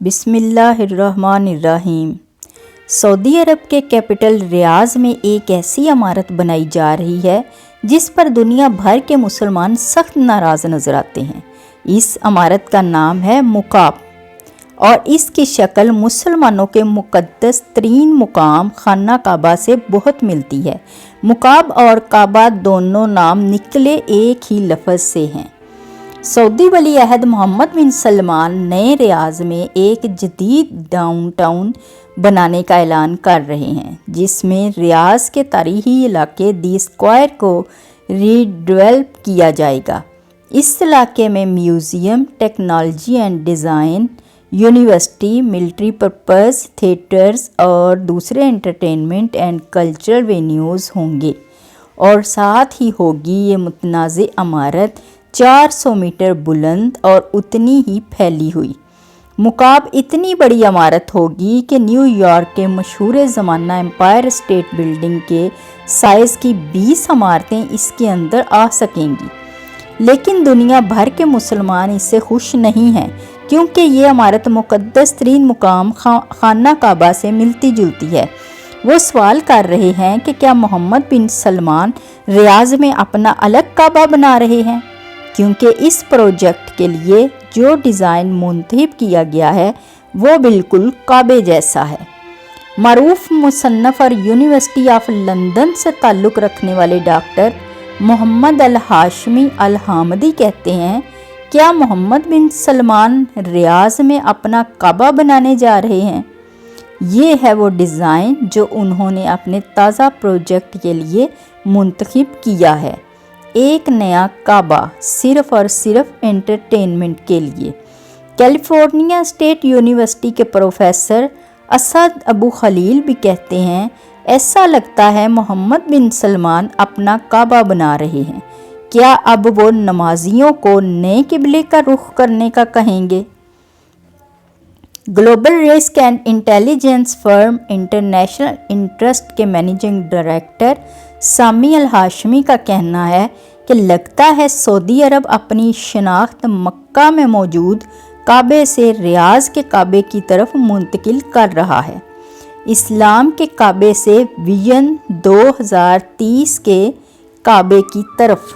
بسم اللہ الرحمن الرحیم۔ سعودی عرب کے کیپٹل ریاض میں ایک ایسی عمارت بنائی جا رہی ہے جس پر دنیا بھر کے مسلمان سخت ناراض نظر آتے ہیں۔ اس عمارت کا نام ہے مکعب اور اس کی شکل مسلمانوں کے مقدس ترین مقام خانہ کعبہ سے بہت ملتی ہے۔ مکعب اور کعبہ دونوں نام نکلے ایک ہی لفظ سے ہیں۔ سعودی ولی عہد محمد بن سلمان نئے ریاض میں ایک جدید ڈاؤن ٹاؤن بنانے کا اعلان کر رہے ہیں، جس میں ریاض کے تاریخی علاقے دی اسکوائر کو ری ڈیولپ کیا جائے گا۔ اس علاقے میں museum, technology and design, university, military purpose theatres اور دوسرے انٹرٹینمنٹ اینڈ کلچرل وینیوز ہوں گے، اور ساتھ ہی ہوگی یہ متنازع عمارت 400 میٹر بلند اور اتنی ہی پھیلی ہوئی۔ مکعب اتنی بڑی عمارت ہوگی کہ نیو یارک کے مشہور زمانہ امپائر اسٹیٹ بلڈنگ کے سائز کی 20 عمارتیں اس کے اندر آ سکیں گی۔ لیکن دنیا بھر کے مسلمان اس سے خوش نہیں ہیں، کیونکہ یہ عمارت مقدس ترین مقام خانہ کعبہ سے ملتی جلتی ہے۔ وہ سوال کر رہے ہیں کہ کیا محمد بن سلمان ریاض میں اپنا الگ کعبہ بنا رہے ہیں، کیونکہ اس پروجیکٹ کے لیے جو ڈیزائن منتخب کیا گیا ہے وہ بالکل کعبے جیسا ہے۔ معروف مصنف اور یونیورسٹی آف لندن سے تعلق رکھنے والے ڈاکٹر محمد الہاشمی الحامدی کہتے ہیں، کیا محمد بن سلمان ریاض میں اپنا کعبہ بنانے جا رہے ہیں؟ یہ ہے وہ ڈیزائن جو انہوں نے اپنے تازہ پروجیکٹ کے لیے منتخب کیا ہے، ایک نیا کعبہ صرف اور صرف انٹرٹینمنٹ کے لیے۔ کیلیفورنیا اسٹیٹ یونیورسٹی کے پروفیسر اسد ابو خلیل بھی کہتے ہیں، ایسا لگتا ہے محمد بن سلمان اپنا کعبہ بنا رہے ہیں۔ کیا اب وہ نمازیوں کو نئے قبلے کا رخ کرنے کا کہیں گے؟ Global risk and intelligence firm international interest کے منیجنگ ڈائریکٹر سامی الہاشمی کا کہنا ہے کہ لگتا ہے سعودی عرب اپنی شناخت مکہ میں موجود کعبے سے ریاض کے کعبے کی طرف منتقل کر رہا ہے، اسلام کے کعبے سے ویژن 2030 کے کعبے کی طرف۔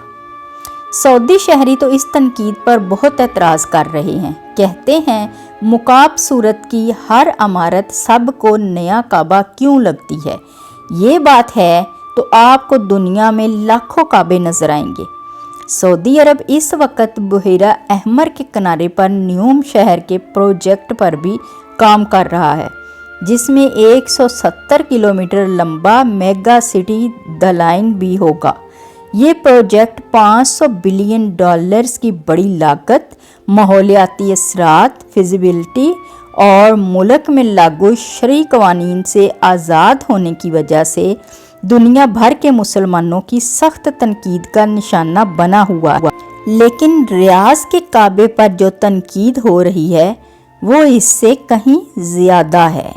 سعودی شہری تو اس تنقید پر بہت اعتراض کر رہے ہیں، کہتے ہیں مکعب صورت کی ہر عمارت سب کو نیا کعبہ کیوں لگتی ہے؟ یہ بات ہے تو آپ کو دنیا میں لاکھوں کعبے نظر آئیں گے۔ سعودی عرب اس وقت بحیرہ احمر کے کنارے پر نیوم شہر کے پروجیکٹ پر بھی کام کر رہا ہے، جس میں 170 کلومیٹر لمبا میگا سٹی دی لائن بھی ہوگا۔ یہ پروجیکٹ $500 بلین کی بڑی لاگت، ماحولیاتی اثرات، فیزیبلٹی اور ملک میں لاگو شرعی قوانین سے آزاد ہونے کی وجہ سے دنیا بھر کے مسلمانوں کی سخت تنقید کا نشانہ بنا ہوا ہے۔ لیکن ریاض کے کعبے پر جو تنقید ہو رہی ہے وہ اس سے کہیں زیادہ ہے۔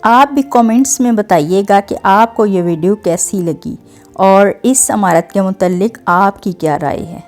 آپ بھی کامنٹس میں بتائیے گا کہ آپ کو یہ ویڈیو کیسی لگی اور اس عمارت کے متعلق آپ کی کیا رائے ہے۔